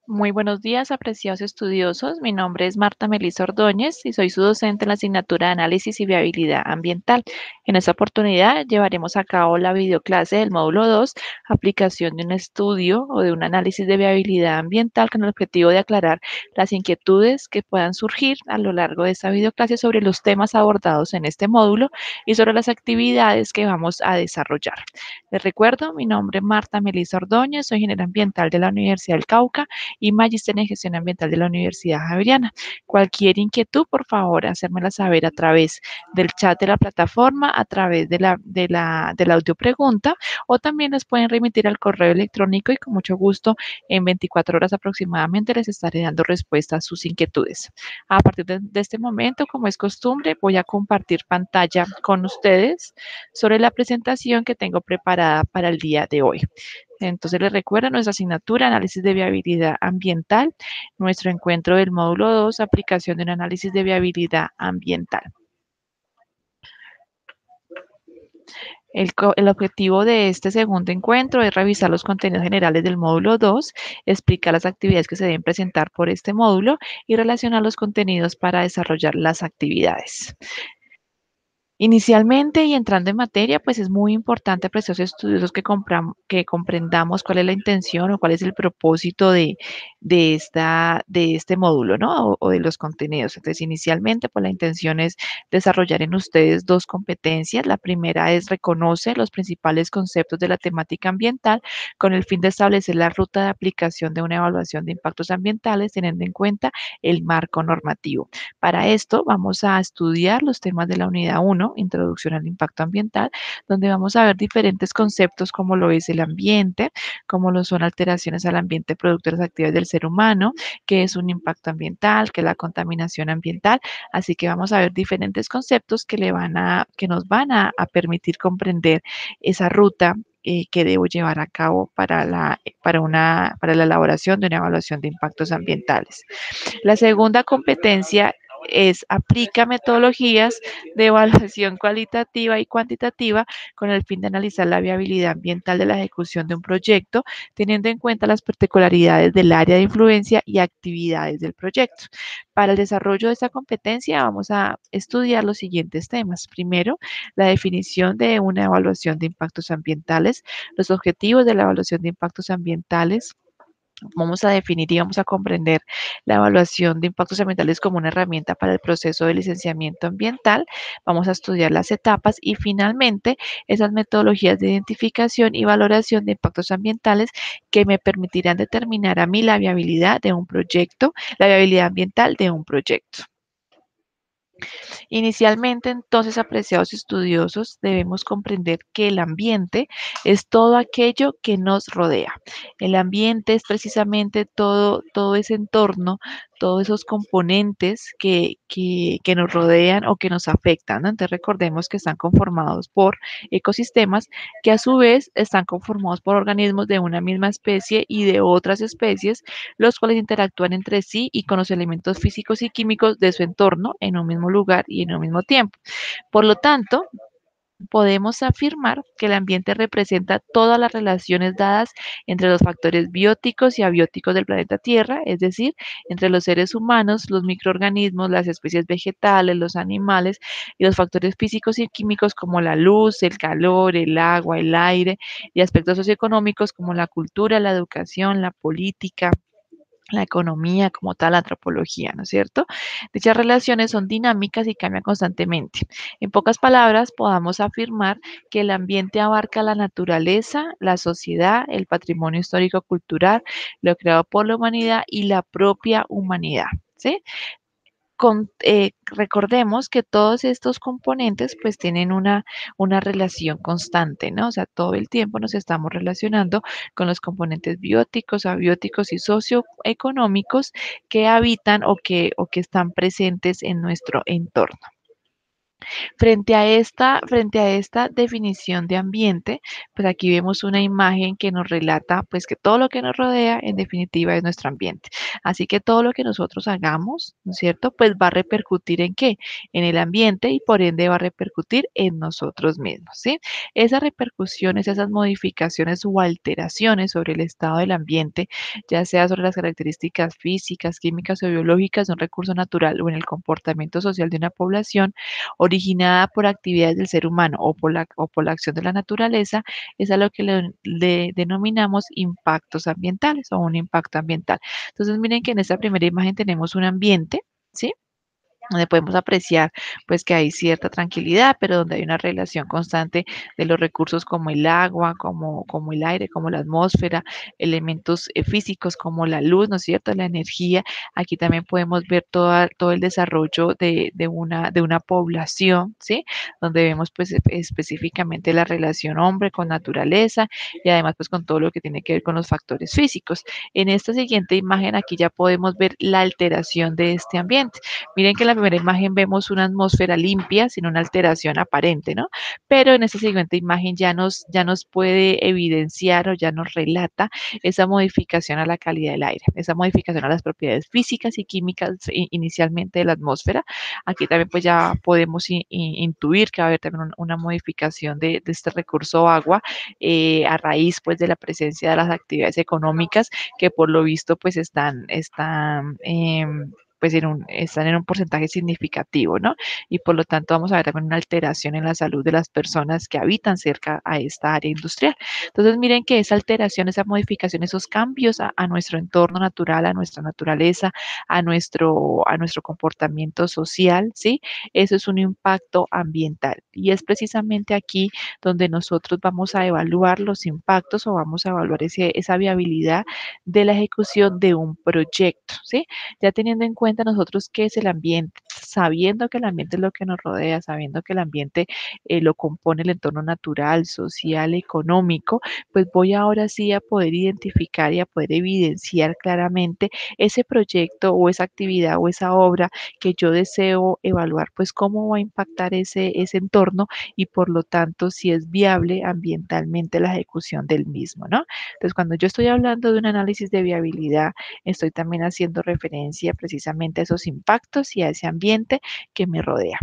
Muy buenos días, apreciados estudiosos. Mi nombre es Marta Melisa Ordóñez y soy su docente en la asignatura de Análisis y Viabilidad Ambiental. En esta oportunidad llevaremos a cabo la videoclase del módulo 2, aplicación de un estudio o de un análisis de viabilidad ambiental con el objetivo de aclarar las inquietudes que puedan surgir a lo largo de esta videoclase sobre los temas abordados en este módulo y sobre las actividades que vamos a desarrollar. Les recuerdo, mi nombre es Marta Melisa Ordóñez, soy ingeniera ambiental de la Universidad del Cauca y magíster en gestión ambiental de la Universidad Javeriana. Cualquier inquietud, por favor, hacérmela saber a través del chat de la plataforma, a través de la audio pregunta, o también las pueden remitir al correo electrónico y con mucho gusto en 24 horas aproximadamente les estaré dando respuesta a sus inquietudes. A partir de este momento, como es costumbre, voy a compartir pantalla con ustedes sobre la presentación que tengo preparada para el día de hoy. Entonces les recuerdo nuestra asignatura, análisis de viabilidad ambiental, nuestro encuentro del módulo 2, aplicación de un análisis de viabilidad ambiental. El objetivo de este segundo encuentro es revisar los contenidos generales del módulo 2, explicar las actividades que se deben presentar por este módulo y relacionar los contenidos para desarrollar las actividades. Inicialmente y entrando en materia, pues es muy importante, preciosos estudiosos, que comprendamos cuál es la intención o cuál es el propósito de este módulo, ¿no? O de los contenidos. Entonces, inicialmente, pues la intención es desarrollar en ustedes dos competencias. La primera es reconocer los principales conceptos de la temática ambiental con el fin de establecer la ruta de aplicación de una evaluación de impactos ambientales, teniendo en cuenta el marco normativo. Para esto vamos a estudiar los temas de la unidad 1, Introducción al Impacto Ambiental, donde vamos a ver diferentes conceptos como lo es el ambiente, como lo son alteraciones al ambiente producto de las actividades del ser humano, qué es un impacto ambiental, qué es la contaminación ambiental. Así que vamos a ver diferentes conceptos que nos van a permitir comprender esa ruta que debo llevar a cabo para la elaboración de una evaluación de impactos ambientales. La segunda competencia es aplica metodologías de evaluación cualitativa y cuantitativa con el fin de analizar la viabilidad ambiental de la ejecución de un proyecto, teniendo en cuenta las particularidades del área de influencia y actividades del proyecto. Para el desarrollo de esta competencia vamos a estudiar los siguientes temas. Primero, la definición de una evaluación de impactos ambientales, los objetivos de la evaluación de impactos ambientales. Vamos a definir y vamos a comprender la evaluación de impactos ambientales como una herramienta para el proceso de licenciamiento ambiental. Vamos a estudiar las etapas y finalmente esas metodologías de identificación y valoración de impactos ambientales que me permitirán determinar a mí la viabilidad de un proyecto, la viabilidad ambiental de un proyecto. Inicialmente, entonces, apreciados estudiosos, debemos comprender que el ambiente es todo aquello que nos rodea. El ambiente es precisamente todo ese entorno, todos esos componentes que nos rodean o que nos afectan, ¿no? Entonces, recordemos que están conformados por ecosistemas que a su vez están conformados por organismos de una misma especie y de otras especies, los cuales interactúan entre sí y con los elementos físicos y químicos de su entorno en un mismo lugar y en un mismo tiempo. Por lo tanto, podemos afirmar que el ambiente representa todas las relaciones dadas entre los factores bióticos y abióticos del planeta Tierra, es decir, entre los seres humanos, los microorganismos, las especies vegetales, los animales y los factores físicos y químicos como la luz, el calor, el agua, el aire y aspectos socioeconómicos como la cultura, la educación, la política, la economía como tal, la antropología, ¿no es cierto? Dichas relaciones son dinámicas y cambian constantemente. En pocas palabras, podamos afirmar que el ambiente abarca la naturaleza, la sociedad, el patrimonio histórico-cultural, lo creado por la humanidad y la propia humanidad, ¿sí? Recordemos que todos estos componentes pues tienen una relación constante, ¿no? O sea, todo el tiempo nos estamos relacionando con los componentes bióticos, abióticos y socioeconómicos que habitan o que están presentes en nuestro entorno. Frente a esta definición de ambiente, pues aquí vemos una imagen que nos relata pues que todo lo que nos rodea en definitiva es nuestro ambiente. Así que todo lo que nosotros hagamos, ¿no es cierto? Pues va a repercutir en qué? En el ambiente y por ende va a repercutir en nosotros mismos, ¿sí? Esas repercusiones, esas modificaciones o alteraciones sobre el estado del ambiente, ya sea sobre las características físicas, químicas o biológicas de un recurso natural o en el comportamiento social de una población, originada por actividades del ser humano o por la acción de la naturaleza, es a lo que le denominamos impactos ambientales o un impacto ambiental. Entonces, miren que en esta primera imagen tenemos un ambiente, ¿sí? Donde podemos apreciar pues que hay cierta tranquilidad, pero donde hay una relación constante de los recursos como el agua, como el aire, como la atmósfera, elementos físicos como la luz, ¿no es cierto? La energía. Aquí también podemos ver todo el desarrollo de una población, ¿sí? Donde vemos pues específicamente la relación hombre con naturaleza y además pues con todo lo que tiene que ver con los factores físicos. En esta siguiente imagen aquí ya podemos ver la alteración de este ambiente. Miren que en la primera imagen vemos una atmósfera limpia, sin una alteración aparente, ¿no? Pero en esta siguiente imagen ya nos puede evidenciar o ya nos relata esa modificación a la calidad del aire, esa modificación a las propiedades físicas y químicas inicialmente de la atmósfera. Aquí también pues ya podemos intuir que va a haber también una modificación de este recurso agua a raíz pues de la presencia de las actividades económicas que por lo visto pues pues están en un porcentaje significativo, ¿no? Y por lo tanto vamos a ver también una alteración en la salud de las personas que habitan cerca a esta área industrial. Entonces miren que esa alteración, esa modificación, esos cambios a nuestro entorno natural, a nuestra naturaleza, a nuestro comportamiento social, ¿sí? Eso es un impacto ambiental. Y es precisamente aquí donde nosotros vamos a evaluar los impactos o vamos a evaluar esa viabilidad de la ejecución de un proyecto, ¿sí? Ya teniendo en cuenta nosotros qué es el ambiente, sabiendo que el ambiente es lo que nos rodea, sabiendo que el ambiente lo compone el entorno natural, social, económico, pues voy ahora sí a poder identificar y a poder evidenciar claramente ese proyecto o esa actividad o esa obra que yo deseo evaluar, pues cómo va a impactar ese entorno y por lo tanto si es viable ambientalmente la ejecución del mismo, ¿no? Entonces, cuando yo estoy hablando de un análisis de viabilidad, estoy también haciendo referencia precisamente a esos impactos y a ese ambiente que me rodea.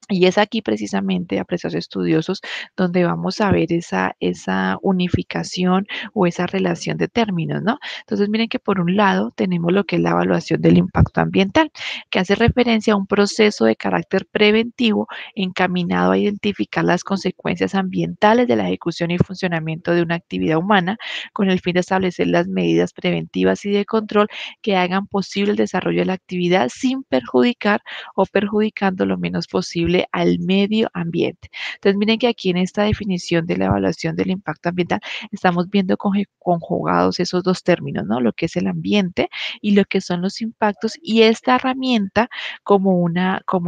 Y es aquí precisamente, apreciados estudiosos, donde vamos a ver esa unificación o esa relación de términos, ¿no? Entonces, miren que por un lado tenemos lo que es la evaluación del impacto ambiental, que hace referencia a un proceso de carácter preventivo encaminado a identificar las consecuencias ambientales de la ejecución y funcionamiento de una actividad humana, con el fin de establecer las medidas preventivas y de control que hagan posible el desarrollo de la actividad sin perjudicar o perjudicando lo menos posible al medio ambiente. Entonces, miren que aquí en esta definición de la evaluación del impacto ambiental estamos viendo conjugados esos dos términos, ¿no? Lo que es el ambiente y lo que son los impactos y esta herramienta como un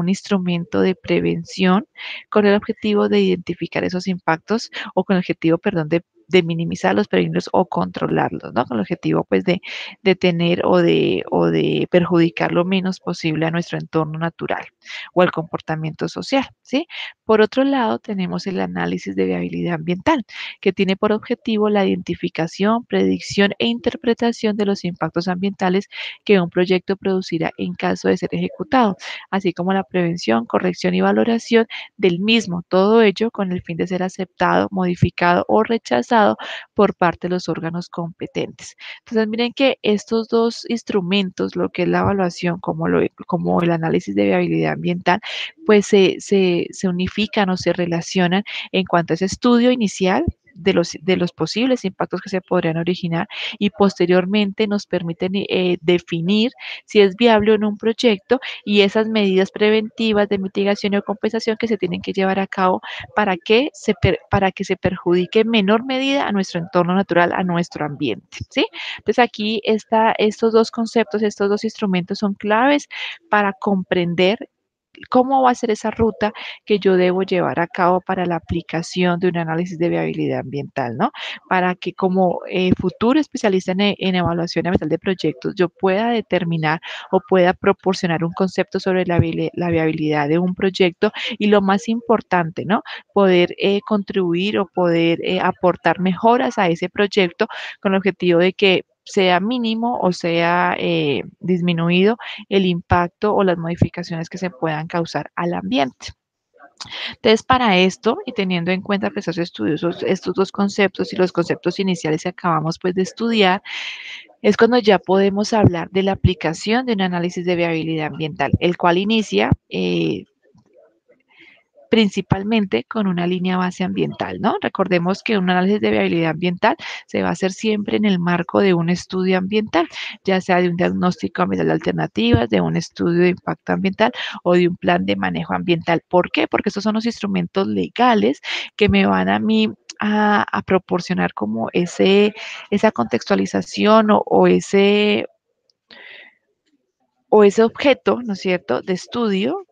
instrumento de prevención con el objetivo de identificar esos impactos o con el objetivo, perdón, de minimizarlos, prevenirlos o controlarlos, ¿no? Con el objetivo, pues, de tener o de perjudicar lo menos posible a nuestro entorno natural o al comportamiento social, ¿sí? Por otro lado, tenemos el análisis de viabilidad ambiental, que tiene por objetivo la identificación, predicción e interpretación de los impactos ambientales que un proyecto producirá en caso de ser ejecutado, así como la prevención, corrección y valoración del mismo, todo ello con el fin de ser aceptado, modificado o rechazado por parte de los órganos competentes. Entonces, miren que estos dos instrumentos, lo que es la evaluación como el análisis de viabilidad ambiental, pues se unifican o se relacionan en cuanto a ese estudio inicial de los posibles impactos que se podrían originar y posteriormente nos permiten definir si es viable o no un proyecto y esas medidas preventivas de mitigación o compensación que se tienen que llevar a cabo para que se perjudique en menor medida a nuestro entorno natural, a nuestro ambiente, ¿sí? Entonces aquí estos dos conceptos, estos dos instrumentos son claves para comprender cómo va a ser esa ruta que yo debo llevar a cabo para la aplicación de un análisis de viabilidad ambiental, ¿no? Para que como futuro especialista en evaluación ambiental de proyectos, yo pueda determinar o pueda proporcionar un concepto sobre la viabilidad de un proyecto y lo más importante, ¿no? Poder contribuir o poder aportar mejoras a ese proyecto con el objetivo de que sea mínimo o sea disminuido el impacto o las modificaciones que se puedan causar al ambiente. Entonces, para esto, y teniendo en cuenta pues, estos dos conceptos y los conceptos iniciales que acabamos pues, de estudiar, es cuando ya podemos hablar de la aplicación de un análisis de viabilidad ambiental, el cual inicia principalmente con una línea base ambiental, ¿no? Recordemos que un análisis de viabilidad ambiental se va a hacer siempre en el marco de un estudio ambiental, ya sea de un diagnóstico ambiental de alternativas, de un estudio de impacto ambiental o de un plan de manejo ambiental. ¿Por qué? Porque estos son los instrumentos legales que me van a mí a proporcionar como esa contextualización o ese objeto, ¿no es cierto?, de estudio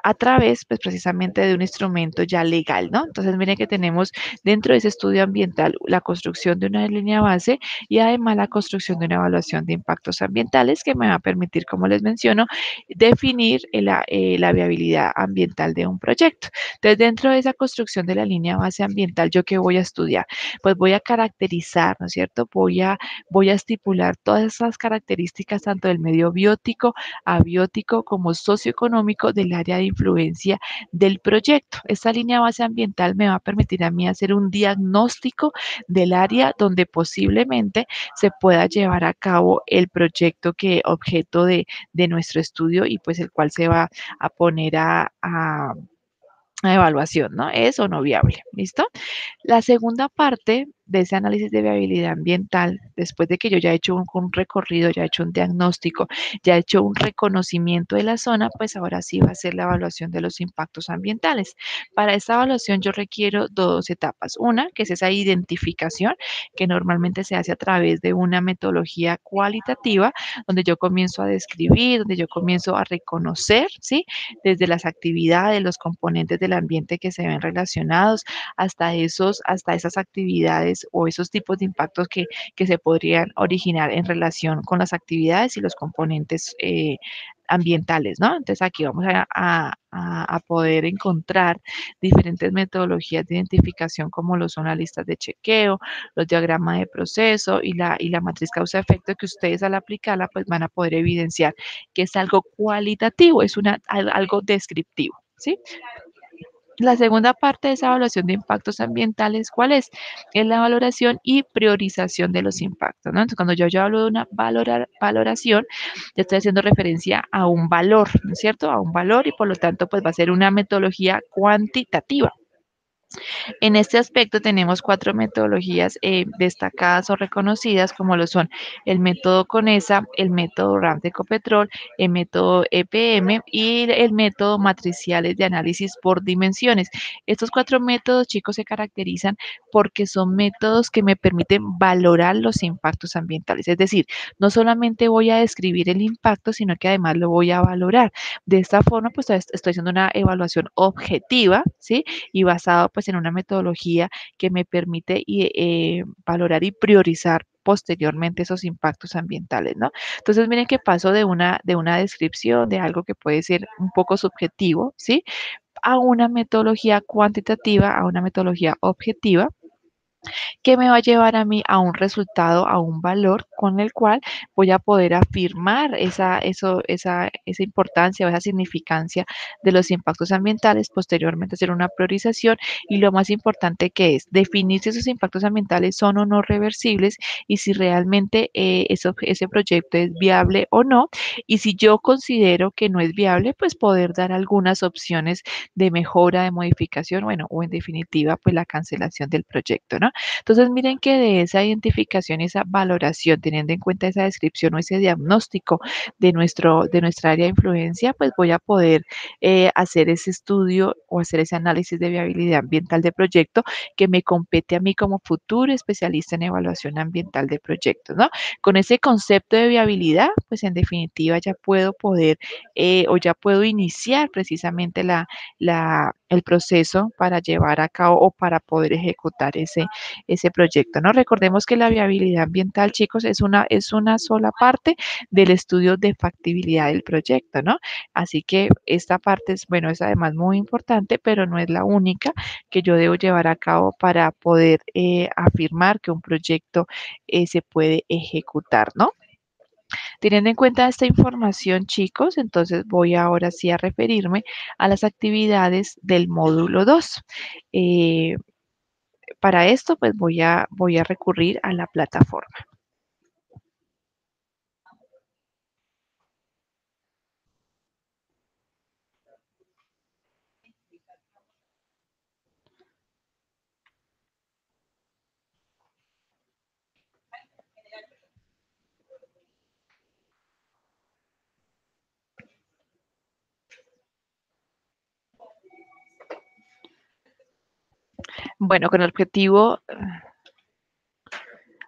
a través, pues, precisamente de un instrumento ya legal, ¿no? Entonces, miren que tenemos dentro de ese estudio ambiental la construcción de una línea base y además la construcción de una evaluación de impactos ambientales que me va a permitir, como les menciono, definir la viabilidad ambiental de un proyecto. Entonces, dentro de esa construcción de la línea base ambiental, ¿yo qué voy a estudiar? Pues voy a caracterizar, ¿no es cierto? Voy a estipular todas esas características tanto del medio biótico, abiótico como socioeconómico del área de influencia del proyecto. Esta línea base ambiental me va a permitir a mí hacer un diagnóstico del área donde posiblemente se pueda llevar a cabo el proyecto que objeto de nuestro estudio y pues el cual se va a poner a evaluación, ¿no? ¿Es o no viable? ¿Listo? La segunda parte de ese análisis de viabilidad ambiental, después de que yo ya he hecho un recorrido, ya he hecho un diagnóstico, ya he hecho un reconocimiento de la zona, pues ahora sí va a ser la evaluación de los impactos ambientales. Para esta evaluación yo requiero dos etapas. Una, que es esa identificación, que normalmente se hace a través de una metodología cualitativa, donde yo comienzo a describir, donde yo comienzo a reconocer, ¿sí? Desde las actividades, los componentes del ambiente que se ven relacionados, hasta esas actividades o esos tipos de impactos que se podrían originar en relación con las actividades y los componentes ambientales, ¿no? Entonces aquí vamos a poder encontrar diferentes metodologías de identificación como lo son las listas de chequeo, los diagramas de proceso y la matriz causa-efecto que ustedes al aplicarla pues van a poder evidenciar que es algo cualitativo, es algo descriptivo, ¿sí? La segunda parte de esa evaluación de impactos ambientales, ¿cuál es? Es la valoración y priorización de los impactos, ¿no? Entonces, cuando yo hablo de una valoración, yo estoy haciendo referencia a un valor, ¿no es cierto? A un valor y por lo tanto, pues va a ser una metodología cuantitativa. En este aspecto tenemos cuatro metodologías destacadas o reconocidas, como lo son el método CONESA, el método RAM de Ecopetrol, el método EPM y el método matriciales de análisis por dimensiones. Estos cuatro métodos, chicos, se caracterizan porque son métodos que me permiten valorar los impactos ambientales. Es decir, no solamente voy a describir el impacto, sino que además lo voy a valorar. De esta forma, pues estoy haciendo una evaluación objetiva, ¿sí? Y basado pues en una metodología que me permite valorar y priorizar posteriormente esos impactos ambientales, ¿no? Entonces, miren que paso de una descripción de algo que puede ser un poco subjetivo, ¿sí? A una metodología cuantitativa, a una metodología objetiva, que me va a llevar a mí a un resultado, a un valor con el cual voy a poder afirmar esa importancia o esa significancia de los impactos ambientales, posteriormente hacer una priorización y lo más importante que es definir si esos impactos ambientales son o no reversibles y si realmente ese proyecto es viable o no. Y si yo considero que no es viable, pues poder dar algunas opciones de mejora, de modificación, bueno, o en definitiva, pues la cancelación del proyecto, ¿no? ¿no? Entonces, miren que de esa identificación, esa valoración, teniendo en cuenta esa descripción o ese diagnóstico de nuestra área de influencia, pues voy a poder hacer ese estudio o hacer ese análisis de viabilidad ambiental de proyecto que me compete a mí como futuro especialista en evaluación ambiental de proyectos, ¿no? Con ese concepto de viabilidad, pues en definitiva ya puedo poder o ya puedo iniciar precisamente el proceso para llevar a cabo o para poder ejecutar ese proyecto, ¿no? Recordemos que la viabilidad ambiental, chicos, es una sola parte del estudio de factibilidad del proyecto, ¿no? Así que esta parte es, bueno, es además muy importante, pero no es la única que yo debo llevar a cabo para poder afirmar que un proyecto se puede ejecutar, ¿no? Teniendo en cuenta esta información, chicos, entonces voy ahora sí a referirme a las actividades del módulo 2. Eh, para esto, pues voy a recurrir a la plataforma. Bueno, con el objetivo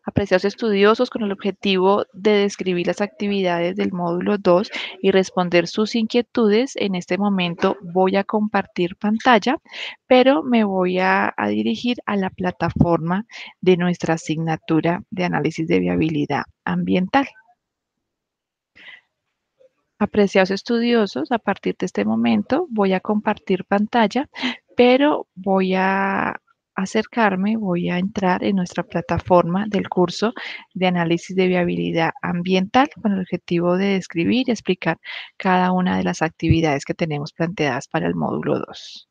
apreciados estudiosos con el objetivo de describir las actividades del módulo 2 y responder sus inquietudes. En este momento voy a compartir pantalla, pero me voy a dirigir a la plataforma de nuestra asignatura de análisis de viabilidad ambiental. Apreciados estudiosos, a partir de este momento voy a compartir pantalla, pero voy a acercarme, voy a entrar en nuestra plataforma del curso de análisis de viabilidad ambiental con el objetivo de describir y explicar cada una de las actividades que tenemos planteadas para el módulo 2.